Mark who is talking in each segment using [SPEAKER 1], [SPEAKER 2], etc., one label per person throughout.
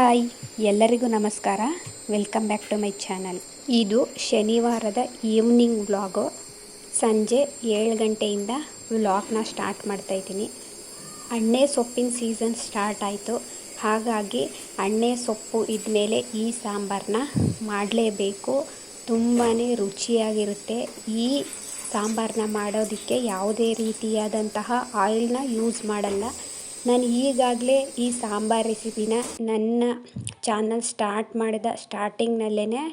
[SPEAKER 1] Hi, ಎಲ್ಲರಿಗೂ ನಮಸ್ಕಾರ. Welcome back to my channel. ಇದು ಶನಿವಾರದ ಈವ್ನಿಂಗ್ ವ್ಲಾಗು. ಸಂಜೆ 7 ಗಂಟೆಯಿಂದ ವ್ಲಾಗ್ನ ಸ್ಟಾರ್ಟ್ ಮಾಡ್ತಾಯಿದ್ದೀನಿ. ಅಣ್ಣೆ ಸೊಪ್ಪಿನ ಸೀಸನ್ ಸ್ಟಾರ್ಟ್ ಆಯಿತು. ಹಾಗಾಗಿ ಅಣ್ಣೆ ಸೊಪ್ಪು ಇದ್ಮೇಲೆ ಈ ಸಾಂಬಾರನ್ನ ಮಾಡಲೇಬೇಕು. ತುಂಬಾ ರುಚಿಯಾಗಿರುತ್ತೆ. ಈ ಸಾಂಬಾರನ್ನ ಮಾಡೋದಕ್ಕೆ ಯಾವುದೇ ರೀತಿಯಾದಂತಹ ಆಯಿಲ್ನ ಯೂಸ್ ಮಾಡಲ್ಲ. ನಾನು ಈಗಾಗಲೇ ಈ ಸಾಂಬಾರ್ ರೆಸಿಪಿನ ನನ್ನ ಚಾನಲ್ ಸ್ಟಾರ್ಟ್ ಮಾಡಿದ ಸ್ಟಾರ್ಟಿಂಗ್ನಲ್ಲೇ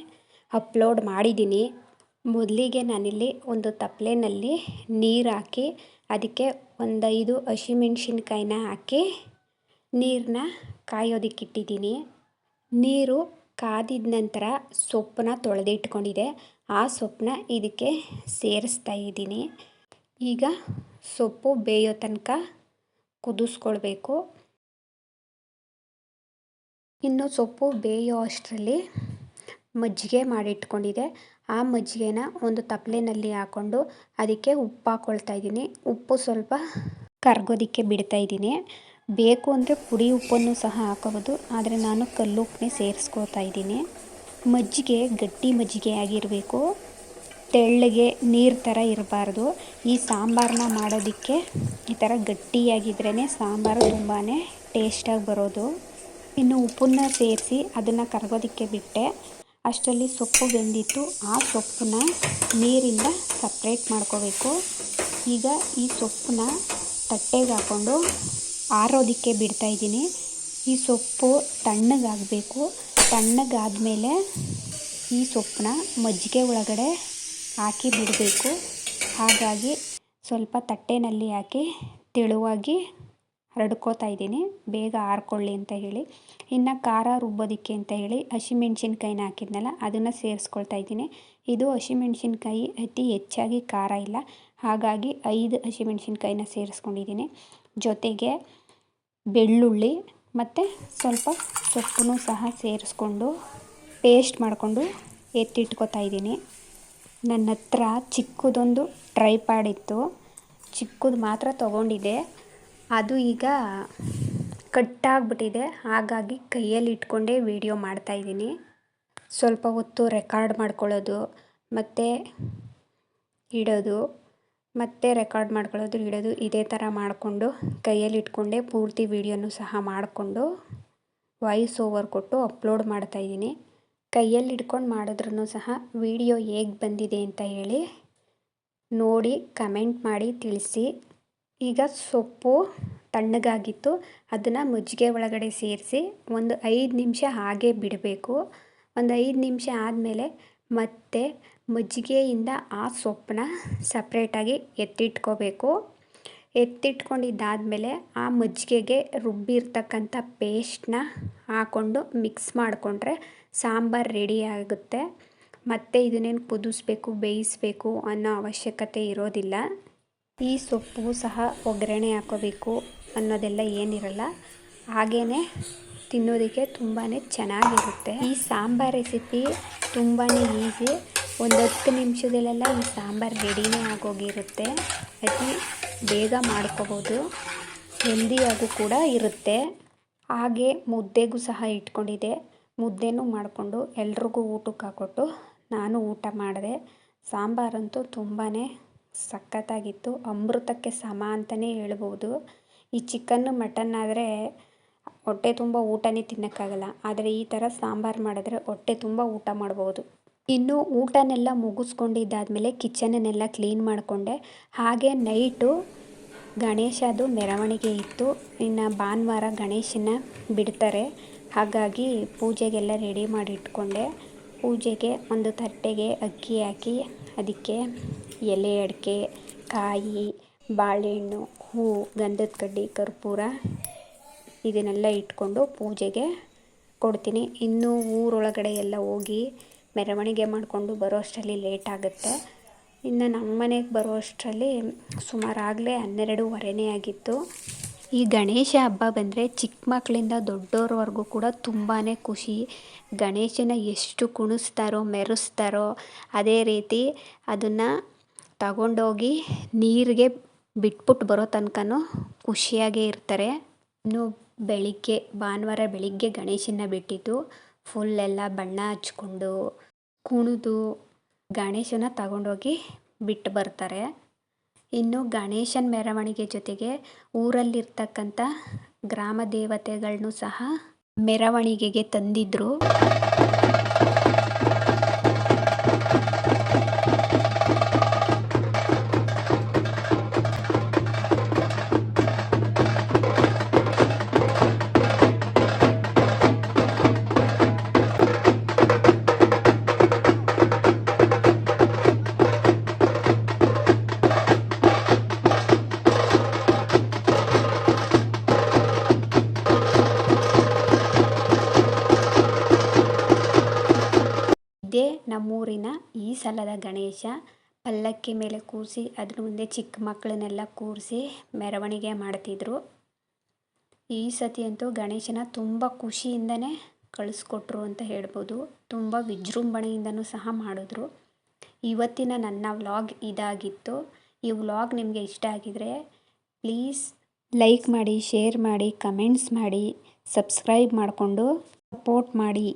[SPEAKER 1] ಅಪ್ಲೋಡ್ ಮಾಡಿದ್ದೀನಿ. ಮೊದಲಿಗೆ ನಾನಿಲ್ಲಿ ಒಂದು ತಪ್ಪಲೆಯಲ್ಲಿ ನೀರು ಹಾಕಿ ಅದಕ್ಕೆ 5 ಹಸಿಮೆಣ್ಸಿನ್ಕಾಯಿನ ಹಾಕಿ ನೀರನ್ನ ಕಾಯೋದಕ್ಕಿಟ್ಟಿದ್ದೀನಿ. ನೀರು ಕಾದಿದ ನಂತರ ಸೊಪ್ಪನ್ನ ತೊಳೆದಿಟ್ಕೊಂಡಿದ್ದೆ. ಆ ಸೊಪ್ಪನ್ನ ಇದಕ್ಕೆ ಸೇರಿಸ್ತಾ ಇದ್ದೀನಿ. ಈಗ ಸೊಪ್ಪು ಬೇಯೋ ತನಕ ಕುದಿಸ್ಕೊಳ್ಬೇಕು. ಇನ್ನು ಸೊಪ್ಪು ಬೇಯೋ ಅಷ್ಟರಲ್ಲಿ ಮಜ್ಜಿಗೆ ಮಾಡಿಟ್ಕೊಂಡಿದ್ದೆ. ಆ ಮಜ್ಜಿಗೆನ ಒಂದು ತಪ್ಪಲೆಯಲ್ಲಿ ಹಾಕ್ಕೊಂಡು ಅದಕ್ಕೆ ಉಪ್ಪು ಹಾಕ್ಕೊಳ್ತಾ ಇದ್ದೀನಿ. ಉಪ್ಪು ಸ್ವಲ್ಪ ಕರಗೋದಕ್ಕೆ ಬಿಡ್ತಾ ಇದ್ದೀನಿ. ಬೇಕು ಅಂದರೆ ಪುಡಿ ಉಪ್ಪನ್ನು ಸಹ ಹಾಕೋಬೋದು, ಆದರೆ ನಾನು ಕಲ್ಲುಪ್ಪನ್ನೇ ಸೇರಿಸ್ಕೊಳ್ತಾ ಇದ್ದೀನಿ. ಮಜ್ಜಿಗೆ ಗಟ್ಟಿ ಮಜ್ಜಿಗೆ ಆಗಿರಬೇಕು, ತೆಳ್ಳಗೆ ನೀರು ಥರ ಇರಬಾರ್ದು. ಈ ಸಾಂಬಾರನ್ನ ಮಾಡೋದಕ್ಕೆ ಈ ಥರ ಗಟ್ಟಿಯಾಗಿದ್ರೇ ಸಾಂಬಾರು ತುಂಬಾ ಟೇಸ್ಟಾಗಿ ಬರೋದು. ಇನ್ನು ಉಪ್ಪನ್ನ ಸೇರಿಸಿ ಅದನ್ನು ಕರಗೋದಕ್ಕೆ ಬಿಟ್ಟೆ. ಅಷ್ಟರಲ್ಲಿ ಸೊಪ್ಪು ಬೆಂದಿತ್ತು. ಆ ಸೊಪ್ಪನ್ನ ನೀರಿಂದ ಸಪ್ರೇಟ್ ಮಾಡ್ಕೋಬೇಕು. ಈಗ ಈ ಸೊಪ್ಪನ್ನ ತಟ್ಟೆಗೆ ಹಾಕ್ಕೊಂಡು ಆರೋದಕ್ಕೆ ಬಿಡ್ತಾಯಿದ್ದೀನಿ. ಈ ಸೊಪ್ಪು ತಣ್ಣಗಾಗಬೇಕು. ತಣ್ಣಗಾದ್ಮೇಲೆ ಈ ಸೊಪ್ಪನ್ನ ಮಜ್ಜಿಗೆ ಒಳಗಡೆ ಹಾಕಿ ಬಿಡಬೇಕು. ಹಾಗಾಗಿ ಸ್ವಲ್ಪ ತಟ್ಟೆನಲ್ಲಿ ಹಾಕಿ ತೆಳುವಾಗಿ ಹರಡ್ಕೋತಾ ಇದ್ದೀನಿ, ಬೇಗ ಆರ್ಕೊಳ್ಳಿ ಅಂತ ಹೇಳಿ. ಇನ್ನು ಖಾರ ರುಬ್ಬೋದಕ್ಕೆ ಅಂತ ಹೇಳಿ ಹಸಿಮೆಣ್ಸಿನ್ಕಾಯಿನ ಹಾಕಿದ್ನಲ್ಲ, ಅದನ್ನು ಸೇರಿಸ್ಕೊಳ್ತಾ ಇದ್ದೀನಿ. ಇದು ಹಸಿಮೆಣ್ಸಿನ್ಕಾಯಿ ಅತಿ ಹೆಚ್ಚಾಗಿ ಖಾರ ಇಲ್ಲ, ಹಾಗಾಗಿ 5 ಹಸಿಮೆಣ್ಸಿನ್ಕಾಯಿನ ಸೇರಿಸ್ಕೊಂಡಿದ್ದೀನಿ. ಜೊತೆಗೆ ಬೆಳ್ಳುಳ್ಳಿ ಮತ್ತು ಸ್ವಲ್ಪ ಸೊಪ್ಪನ್ನು ಸಹ ಸೇರಿಸ್ಕೊಂಡು ಪೇಸ್ಟ್ ಮಾಡಿಕೊಂಡು ಎತ್ತಿಟ್ಕೋತಾ ಇದ್ದೀನಿ. ನನ್ನ ಹತ್ರ ಚಿಕ್ಕದೊಂದು ಟ್ರೈಪಾಡ್ ಇತ್ತು, ಚಿಕ್ಕದು ಮಾತ್ರ ತೊಗೊಂಡಿದ್ದೆ. ಅದು ಈಗ ಕಟ್ಟಾಗ್ಬಿಟ್ಟಿದೆ. ಹಾಗಾಗಿ ಕೈಯಲ್ಲಿ ಇಟ್ಕೊಂಡೇ ವಿಡಿಯೋ ಮಾಡ್ತಾಯಿದ್ದೀನಿ. ಸ್ವಲ್ಪ ಹೊತ್ತು ರೆಕಾರ್ಡ್ ಮಾಡ್ಕೊಳ್ಳೋದು, ಮತ್ತು ಇಡೋದು, ಮತ್ತು ರೆಕಾರ್ಡ್ ಮಾಡ್ಕೊಳ್ಳೋದು, ಇಡೋದು, ಇದೇ ಥರ ಮಾಡಿಕೊಂಡು ಕೈಯಲ್ಲಿ ಇಟ್ಕೊಂಡೇ ಪೂರ್ತಿ ವಿಡಿಯೋನು ಸಹ ಮಾಡಿಕೊಂಡು ವಾಯ್ಸ್ ಓವರ್ ಕೊಟ್ಟು ಅಪ್ಲೋಡ್ ಮಾಡ್ತಾಯಿದ್ದೀನಿ. ಕೈಯಲ್ಲಿ ಹಿಡ್ಕೊಂಡು ಮಾಡಿದ್ರೂ ಸಹ ವಿಡಿಯೋ ಹೇಗೆ ಬಂದಿದೆ ಅಂತ ಹೇಳಿ ನೋಡಿ ಕಮೆಂಟ್ ಮಾಡಿ ತಿಳಿಸಿ. ಈಗ ಸೊಪ್ಪು ತಣ್ಣಗಾಗಿತ್ತು. ಅದನ್ನು ಮಜ್ಜಿಗೆ ಒಳಗಡೆ ಸೇರಿಸಿ ಒಂದು 5 ನಿಮಿಷ ಹಾಗೆ ಬಿಡಬೇಕು. ಒಂದು 5 ನಿಮಿಷ ಆದಮೇಲೆ ಮತ್ತೆ ಮಜ್ಜಿಗೆಯಿಂದ ಆ ಸೊಪ್ಪನ್ನ ಸಪ್ರೇಟಾಗಿ ಎತ್ತಿಟ್ಕೋಬೇಕು. ಎತ್ತಿಟ್ಕೊಂಡಿದ್ದಾದಮೇಲೆ ಆ ಮಜ್ಜಿಗೆಗೆ ರುಬ್ಬಿರ್ತಕ್ಕಂಥ ಪೇಸ್ಟನ್ನ ಹಾಕ್ಕೊಂಡು ಮಿಕ್ಸ್ ಮಾಡಿಕೊಂಡ್ರೆ ಸಾಂಬಾರು ರೆಡಿ ಆಗುತ್ತೆ. ಮತ್ತು ಇದನ್ನೇನು ಕುದಿಸ್ಬೇಕು, ಬೇಯಿಸಬೇಕು ಅನ್ನೋ ಅವಶ್ಯಕತೆ ಇರೋದಿಲ್ಲ. ಈ ಸೊಪ್ಪು ಸಹ ಒಗ್ಗರಣೆ ಹಾಕೋಬೇಕು ಅನ್ನೋದೆಲ್ಲ ಏನಿರಲ್ಲ, ಹಾಗೇ ತಿನ್ನೋದಕ್ಕೆ ತುಂಬಾ ಚೆನ್ನಾಗಿರುತ್ತೆ. ಈ ಸಾಂಬಾರು ರೆಸಿಪಿ ತುಂಬಾ ಈಸಿ. ಒಂದು 10 ನಿಮಿಷದಲ್ಲೆಲ್ಲ ಈ ಸಾಂಬಾರು ರೆಡಿನೇ ಆಗೋಗಿರುತ್ತೆ. ಅತಿ ಬೇಗ ಮಾಡ್ಕೋಬೋದು, ಹೆಲ್ದಿಯಾಗೂ ಕೂಡ ಇರುತ್ತೆ. ಹಾಗೆ ಮುದ್ದೆಗೂ ಸಹ ಇಟ್ಕೊಂಡಿದ್ದೆ. ಮುದ್ದೆನೂ ಮಾಡಿಕೊಂಡು ಎಲ್ರಿಗೂ ಊಟಕ್ಕೆ ಹಾಕ್ಕೊಟ್ಟು ನಾನು ಊಟ ಮಾಡಿದೆ. ಸಾಂಬಾರಂತೂ ತುಂಬಾ ಸಖತ್ತಾಗಿತ್ತು, ಅಮೃತಕ್ಕೆ ಸಮ ಅಂತಲೇ ಹೇಳ್ಬೋದು. ಈ ಚಿಕನ್ನು ಮಟನ್ ಆದರೆ ಹೊಟ್ಟೆ ತುಂಬ ಊಟನೇ ತಿನ್ನೋಕ್ಕಾಗಲ್ಲ, ಆದರೆ ಈ ಥರ ಸಾಂಬಾರು ಮಾಡಿದ್ರೆ ಹೊಟ್ಟೆ ತುಂಬ ಊಟ ಮಾಡ್ಬೋದು. ಇನ್ನು ಊಟನೆಲ್ಲ ಮುಗಿಸ್ಕೊಂಡಿದ್ದಾದಮೇಲೆ ಕಿಚನನ್ನೆಲ್ಲ ಕ್ಲೀನ್ ಮಾಡಿಕೊಂಡೆ. ಹಾಗೆ ನೈಟು ಗಣೇಶದು ಮೆರವಣಿಗೆ ಇತ್ತು. ಇನ್ನು ಭಾನುವಾರ ಗಣೇಶನ ಬಿಡ್ತಾರೆ, ಹಾಗಾಗಿ ಪೂಜೆಗೆಲ್ಲ ರೆಡಿ ಮಾಡಿ ಇಟ್ಕೊಂಡೆ. ಪೂಜೆಗೆ ಒಂದು ತಟ್ಟೆಗೆ ಅಕ್ಕಿ ಹಾಕಿ ಅದಕ್ಕೆ ಎಲೆ ಅಡಿಕೆ, ಕಾಯಿ, ಬಾಳೆಹಣ್ಣು, ಹೂವು, ಗಂಧದ ಕಡ್ಡಿ, ಕರ್ಪೂರ ಇದನ್ನೆಲ್ಲ ಇಟ್ಕೊಂಡು ಪೂಜೆಗೆ ಕೊಡ್ತೀನಿ. ಇನ್ನೂ ಊರೊಳಗಡೆ ಎಲ್ಲ ಹೋಗಿ ಮೆರವಣಿಗೆ ಮಾಡಿಕೊಂಡು ಬರೋ ಅಷ್ಟರಲ್ಲಿ ಲೇಟ್ ಆಗುತ್ತೆ. ಇನ್ನು ನಮ್ಮ ಮನೆಗೆ ಬರೋ ಅಷ್ಟರಲ್ಲಿ ಸುಮಾರಾಗಲೇ 12:15 ಆಗಿತ್ತು. ಈ ಗಣೇಶ ಹಬ್ಬ ಬಂದರೆ ಚಿಕ್ಕ ಮಕ್ಕಳಿಂದ ದೊಡ್ಡೋರವರೆಗೂ ಕೂಡ ತುಂಬಾ ಖುಷಿ. ಗಣೇಶನ ಎಷ್ಟು ಕುಣಿಸ್ತಾರೋ, ಮೆರೆಸ್ತಾರೋ, ಅದೇ ರೀತಿ ಅದನ್ನು ತಗೊಂಡೋಗಿ ನೀರಿಗೆ ಬಿಟ್ಬಿಟ್ಟು ಬರೋ ತನಕನೂ ಖುಷಿಯಾಗೇ ಇರ್ತಾರೆ. ಇನ್ನು ಭಾನುವಾರ ಬೆಳಿಗ್ಗೆ ಗಣೇಶನ ಬಿಟ್ಟಿದ್ದು. ಫುಲ್ ಎಲ್ಲ ಬಣ್ಣ ಹಚ್ಕೊಂಡು ಕುಣಿದು ಗಣೇಶನ ತಗೊಂಡೋಗಿ ಬಿಟ್ಟು ಬರ್ತಾರೆ. ಇನ್ನು ಗಣೇಶನ ಮೆರವಣಿಗೆ ಜೊತೆಗೆ ಊರಲ್ಲಿರ್ತಕ್ಕಂಥ ಗ್ರಾಮ ದೇವತೆಗಳನ್ನು ಸಹ ಮೆರವಣಿಗೆಗೆ ತಂದಿದ್ರು. ಇದೇ ನಮ್ಮೂರಿನ ಈ ಸಲದ ಗಣೇಶ. ಪಲ್ಲಕ್ಕಿ ಮೇಲೆ ಕೂರಿಸಿ ಅದ್ರ ಮುಂದೆ ಚಿಕ್ಕ ಮಕ್ಕಳನ್ನೆಲ್ಲ ಕೂರಿಸಿ ಮೆರವಣಿಗೆ ಮಾಡ್ತಿದ್ರು. ಈ ಸತಿ ಅಂತೂ ಗಣೇಶನ ತುಂಬ ಖುಷಿಯಿಂದನೇ ಕಳಿಸ್ಕೊಟ್ರು ಅಂತ ಹೇಳ್ಬೋದು. ತುಂಬ ವಿಜೃಂಭಣೆಯಿಂದನೂ ಸಹ ಮಾಡಿದ್ರು. ಇವತ್ತಿನ ನನ್ನ ವ್ಲಾಗ್ ಇದಾಗಿತ್ತು. ಈ ವ್ಲಾಗ್ ನಿಮಗೆ ಇಷ್ಟ ಆಗಿದರೆ ಪ್ಲೀಸ್ ಲೈಕ್ ಮಾಡಿ, ಶೇರ್ ಮಾಡಿ, ಕಮೆಂಟ್ಸ್ ಮಾಡಿ, ಸಬ್ಸ್ಕ್ರೈಬ್ ಮಾಡಿಕೊಂಡು ಸಪೋರ್ಟ್ ಮಾಡಿ.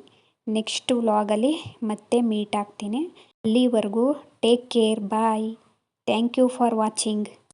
[SPEAKER 1] ನೆಕ್ಸ್ಟ್ ವ್ಲಾಗಲ್ಲಿ ಮತ್ತೆ ಮೀಟ್ ಆಗ್ತೀನಿ. ಅಲ್ಲಿವರೆಗೂ take care, bye. Thank you for watching.